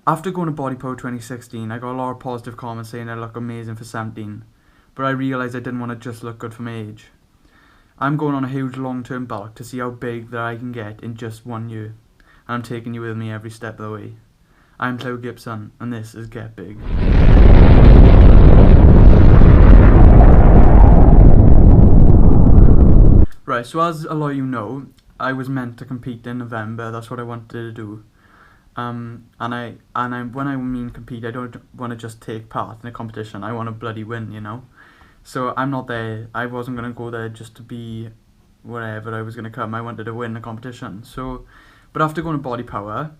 After going to Body Power 2016, I got a lot of positive comments saying I look amazing for 17, but I realised I didn't want to just look good for my age. I'm going on a huge long-term bulk to see how big that I can get in just 1 year, and I'm taking you with me every step of the way. I'm Llew Gibson, and this is Get Big. Right, so as a lot of you know, I was meant to compete in November. That's what I wanted to do. And when I mean compete, I don't want to just take part in a competition. I want to bloody win, you know. So I'm not there. I wasn't gonna go there just to be wherever I was gonna come. I wanted to win the competition. So, but after going to Body Power,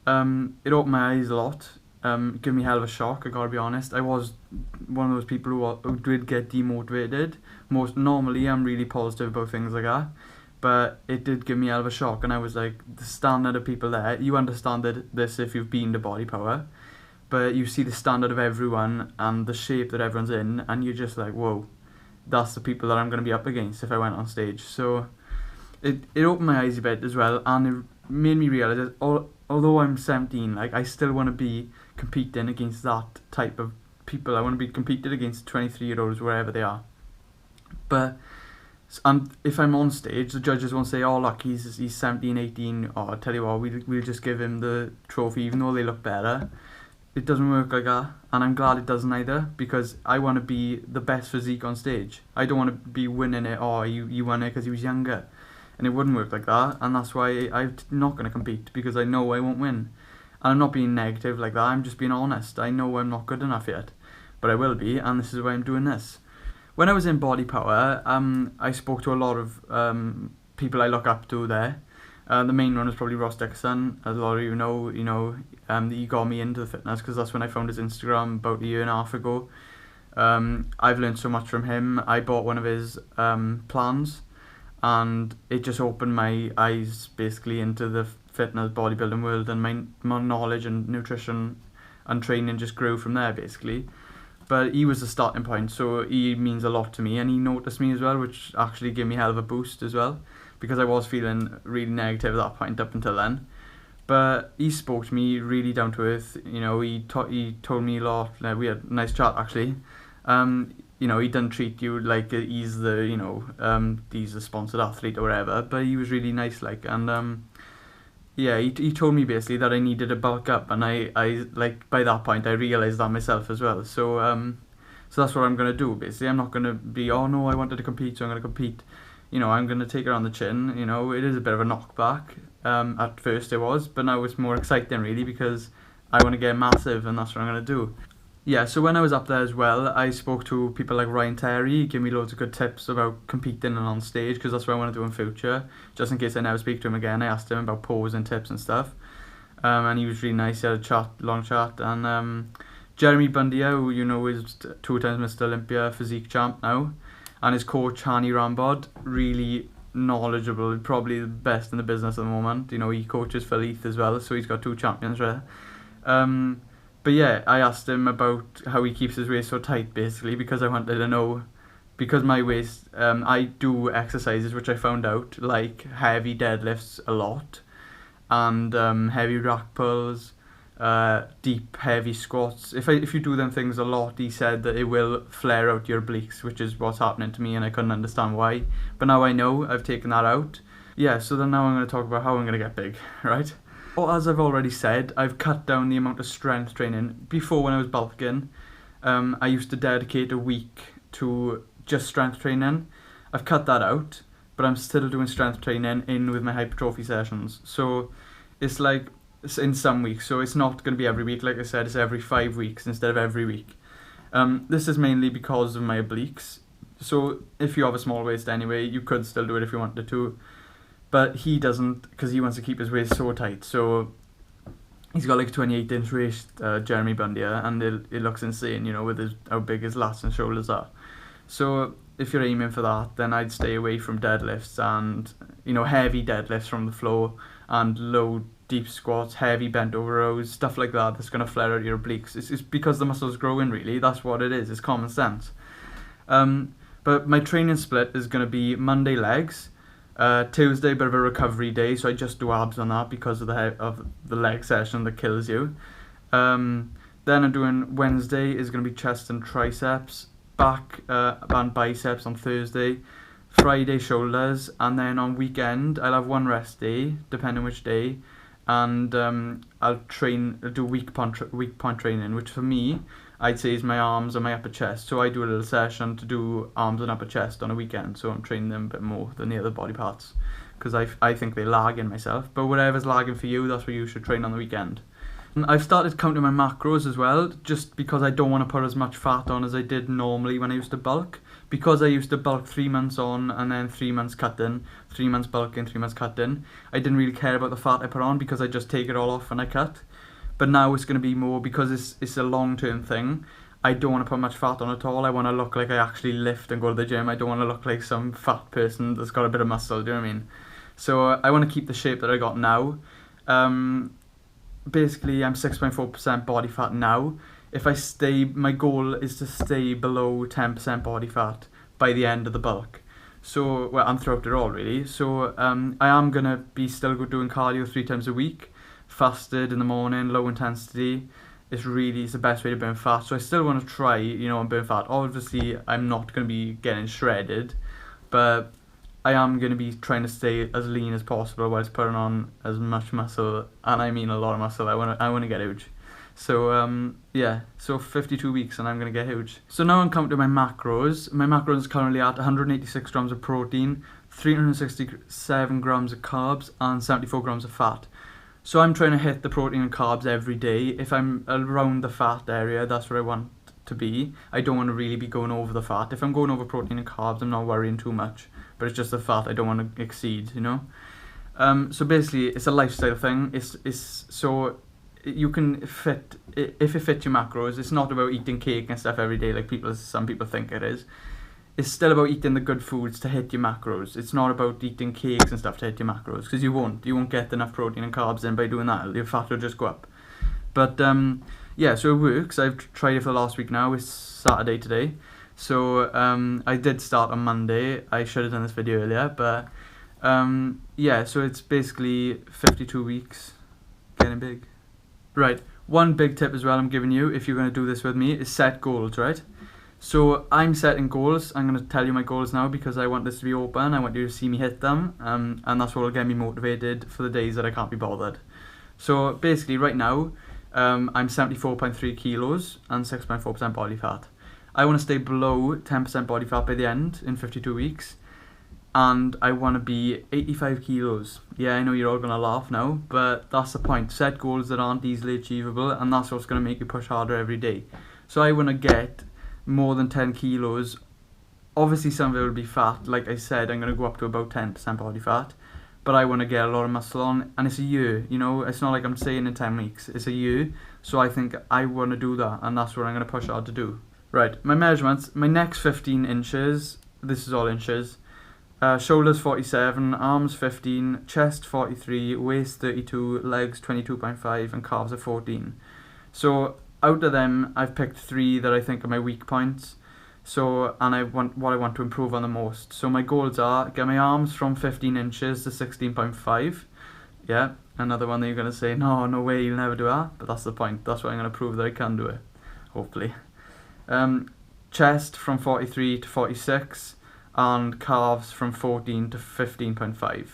it opened my eyes a lot. It gave me a hell of a shock. I gotta be honest. I was one of those people who did get demotivated. Normally, I'm really positive about things like that. But it did give me a hell of a shock, and I was like, the standard of people there, you understand this if you've been to Body Power, but you see the standard of everyone and the shape that everyone's in, and you're just like, whoa, that's the people that I'm going to be up against if I went on stage. So it opened my eyes a bit as well, and it made me realise that although I'm 17, like, I still want to be competing against that type of people. I want to be competed against 23-year-olds wherever they are. And if I'm on stage, the judges won't say, oh look, he's 17, 18, or I'll tell you what, we'll just give him the trophy even though they look better. It doesn't work like that, and I'm glad it doesn't either, because I want to be the best physique on stage. I don't want to be winning it, oh, you won it because he was younger. And it wouldn't work like that, and that's why I'm not going to compete, because I know I won't win. And I'm not being negative like that, I'm just being honest. I know I'm not good enough yet, but I will be, and this is why I'm doing this. When I was in Body Power, I spoke to a lot of people I look up to there. The main one was probably Ross Dickerson. As a lot of you know, he got me into the fitness, because that's when I found his Instagram about a year and a half ago. I've learned so much from him. I bought one of his plans, and it just opened my eyes basically into the fitness bodybuilding world, and my knowledge and nutrition and training just grew from there basically. But he was the starting point, so he means a lot to me, and he noticed me as well, which actually gave me a hell of a boost as well, because I was feeling really negative at that point up until then. But he spoke to me really down to earth. He told me a lot. Like, we had a nice chat actually. He didn't treat you like he's the sponsored athlete or whatever, but he was really nice, like, and he told me basically that I needed to bulk up, and I like, by that point I realised that myself as well. So so that's what I'm gonna do basically. I'm not gonna be, oh no, I wanted to compete, so I'm gonna compete. I'm gonna take it on the chin. It is a bit of a knockback. At first it was, but now it's more exciting really, because I want to get massive, and that's what I'm gonna do. Yeah, so when I was up there as well, I spoke to people like Ryan Terry. He gave me loads of good tips about competing and on stage, because that's what I want to do in future. Just in case I never speak to him again, I asked him about pose and tips and stuff. And he was really nice. He had a long chat. And Jeremy Bundia, who is 2 times Mr. Olympia physique champ now, and his coach Hani Rambod, really knowledgeable, probably the best in the business at the moment. He coaches for Leith as well, so he's got 2 champions there. But yeah, I asked him about how he keeps his waist so tight, basically, because I wanted to know, because my waist, I do exercises which I found out, like heavy deadlifts a lot, and heavy rack pulls, deep heavy squats. If you do them things a lot, he said that it will flare out your obliques, which is what's happening to me, and I couldn't understand why. But now I know, I've taken that out. Yeah, so then now I'm going to talk about how I'm going to get big, right? Well, as I've already said, I've cut down the amount of strength training. Before, when I was bulking, I used to dedicate a week to just strength training. I've cut that out, but I'm still doing strength training in with my hypertrophy sessions. So it's like, it's in some weeks, so it's not going to be every week. Like I said, it's every 5 weeks instead of every week. This is mainly because of my obliques. So if you have a small waist anyway, you could still do it if you wanted to. But he doesn't, because he wants to keep his waist so tight. So he's got like a 28-inch waist, Jeremy Bundia, and it looks insane, with how big his lats and shoulders are. So if you're aiming for that, then I'd stay away from deadlifts and, heavy deadlifts from the floor, and low deep squats, heavy bent over rows, stuff like that that's going to flare out your obliques. It's because the muscle's growing, really. That's what it is. It's common sense. But my training split is going to be Monday legs, Tuesday, a bit of a recovery day, so I just do abs on that because of the leg session that kills you. Then I'm doing Wednesday is going to be chest and triceps, back and biceps on Thursday, Friday shoulders, and then on weekend I'll have one rest day, depending which day, and I'll do weak point training, which for me I'd say is my arms and my upper chest. So I do a little session to do arms and upper chest on a weekend, so I'm training them a bit more than the other body parts, because I think they lag in myself. But whatever's lagging for you, that's what you should train on the weekend. I've started counting my macros as well, just because I don't want to put as much fat on as I did normally when I used to bulk. Because I used to bulk 3 months on and then 3 months cutting, 3 months bulking, 3 months cutting, I didn't really care about the fat I put on because I just take it all off when I cut. But now it's going to be more, because it's a long-term thing, I don't want to put much fat on at all. I want to look like I actually lift and go to the gym. I don't want to look like some fat person that's got a bit of muscle, do you know what I mean? So I want to keep the shape that I got now. Basically, I'm 6.4% body fat now. If I stay, my goal is to stay below 10% body fat by the end of the bulk. So, well, and throughout it all, really. So, I am going to be still doing cardio 3 times a week, fasted in the morning, low intensity. It's the best way to burn fat. So I still want to try, and burn fat. Obviously, I'm not going to be getting shredded, but I am going to be trying to stay as lean as possible whilst putting on as much muscle, and I mean a lot of muscle. I want to get huge. So yeah, so 52 weeks and I'm going to get huge. So now I'm coming to my macros. My macros is currently at 186 grams of protein, 367 grams of carbs, and 74 grams of fat. So I'm trying to hit the protein and carbs every day. If I'm around the fat area, that's where I want to be. I don't want to really be going over the fat. If I'm going over protein and carbs, I'm not worrying too much. But it's just the fat I don't want to exceed, So basically, it's a lifestyle thing. It's so you can fit, if it fits your macros. It's not about eating cake and stuff every day like some people think it is. It's still about eating the good foods to hit your macros. It's not about eating cakes and stuff to hit your macros, because you won't get enough protein and carbs in by doing that. Your fat will just go up. But yeah, so it works. I've tried it for the last week now. It's Saturday today. So I did start on Monday. I should have done this video earlier, but yeah, so it's basically 52 weeks, getting big. Right, one big tip as well I'm giving you if you're going to do this with me is set goals, right? So I'm setting goals. I'm going to tell you my goals now because I want this to be open. I want you to see me hit them, and that's what will get me motivated for the days that I can't be bothered. So basically right now, I'm 74.3 kilos and 6.4% body fat. I want to stay below 10% body fat by the end in 52 weeks. And I want to be 85 kilos. Yeah, I know you're all going to laugh now, but that's the point. Set goals that aren't easily achievable, and that's what's going to make you push harder every day. So I want to get more than 10 kilos. Obviously, some of it will be fat. Like I said, I'm going to go up to about 10% body fat. But I want to get a lot of muscle on, and it's a year, It's not like I'm saying in 10 weeks. It's a year. So I think I want to do that, and that's what I'm going to push hard to do. Right, my measurements. My neck's 15 inches. This is all inches. Shoulders 47, arms 15, chest 43, waist 32, legs 22.5, and calves are 14. So out of them, I've picked 3 that I think are my weak points. So, and I want to improve on the most. So my goals are get my arms from 15 inches to 16.5. Yeah, another one that you're going to say, no way, you'll never do that. But that's the point. That's what I'm going to prove that I can do it, hopefully. Chest from 43 to 46. And calves from 14 to 15.5.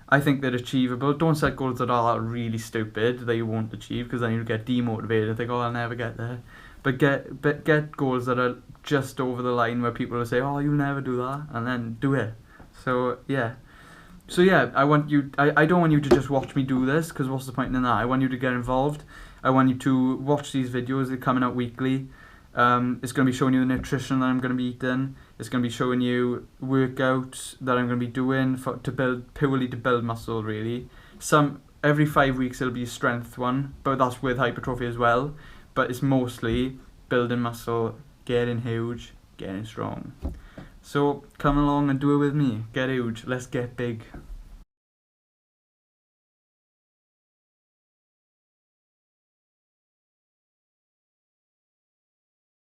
I think they're achievable. Don't set goals that are really stupid that you won't achieve, because then you'll get demotivated and think, oh, I'll never get there. But get goals that are just over the line where people will say, oh, you'll never do that, and then do it. So yeah, I want you. I don't want you to just watch me do this, because what's the point in that? I want you to get involved. I want you to watch these videos. They're coming out weekly. It's going to be showing you the nutrition that I'm going to be eating. It's going to be showing you workouts that I'm going to be doing purely to build muscle, really. Every 5 weeks it'll be a strength one, but that's with hypertrophy as well. But it's mostly building muscle, getting huge, getting strong. So come along and do it with me. Get huge. Let's get big.